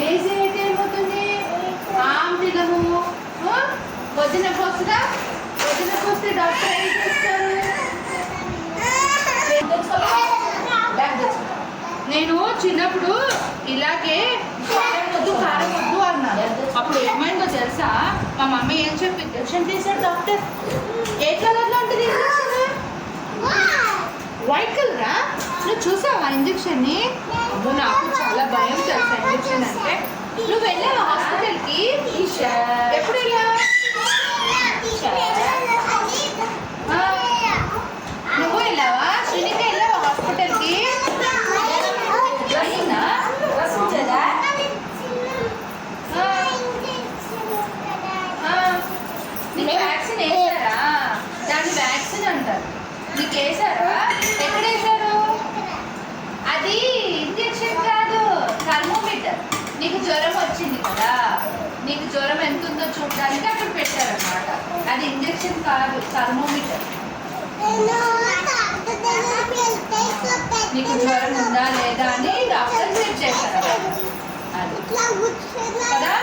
Lazy అయితే ఏమవుతుంది? ఆమ్లినము పొద్దున పోస్తుందా? పొద్దున పోస్తే డాక్టర్ ఏం చేస్తారు? నేను చిన్నప్పుడు ఇలాగే వద్దు కారం వద్దు అన్నాను. అప్పుడు ఏమైందో తెలుసా? మా మమ్మీ ఏం చెప్పి ఇంజక్షన్ తీసాడు డాక్టర్. ఏ కలర్లో ఉంటుంది ఇంజక్షన్? వైట్ కలరా? నువ్వు చూసావా ఇంజక్షన్ని? అబ్బో నాకు చాలా భయం తెలుసా ఇంజక్షన్ అంటే. నువ్వు వెళ్ళావా హాస్పిటల్కి? ఎప్పుడు వెళ్ళావా? నువ్వు వెళ్ళావా? శ్రీనిక వెళ్ళావా హాస్పిటల్కి? నీకు వ్యాక్సిన్ వేసారా? దాన్ని వ్యాక్సిన్ అంటారు. నీకు వేసారా? ఎక్కడ వేసారు? అది ఇంజక్షన్ కాదు, థర్మోమీటర్. నీకు జ్వరం వచ్చింది కదా, నీకు జ్వరం ఎంత ఉందో చూడడానికి అక్కడ పెట్టారనమాట. అది ఇంజక్షన్ కాదు, థర్మోమీటర్. నీకు జ్వరం ఉందా లేదా అని డాక్టర్ చెక్ చేశారు. అది కదా.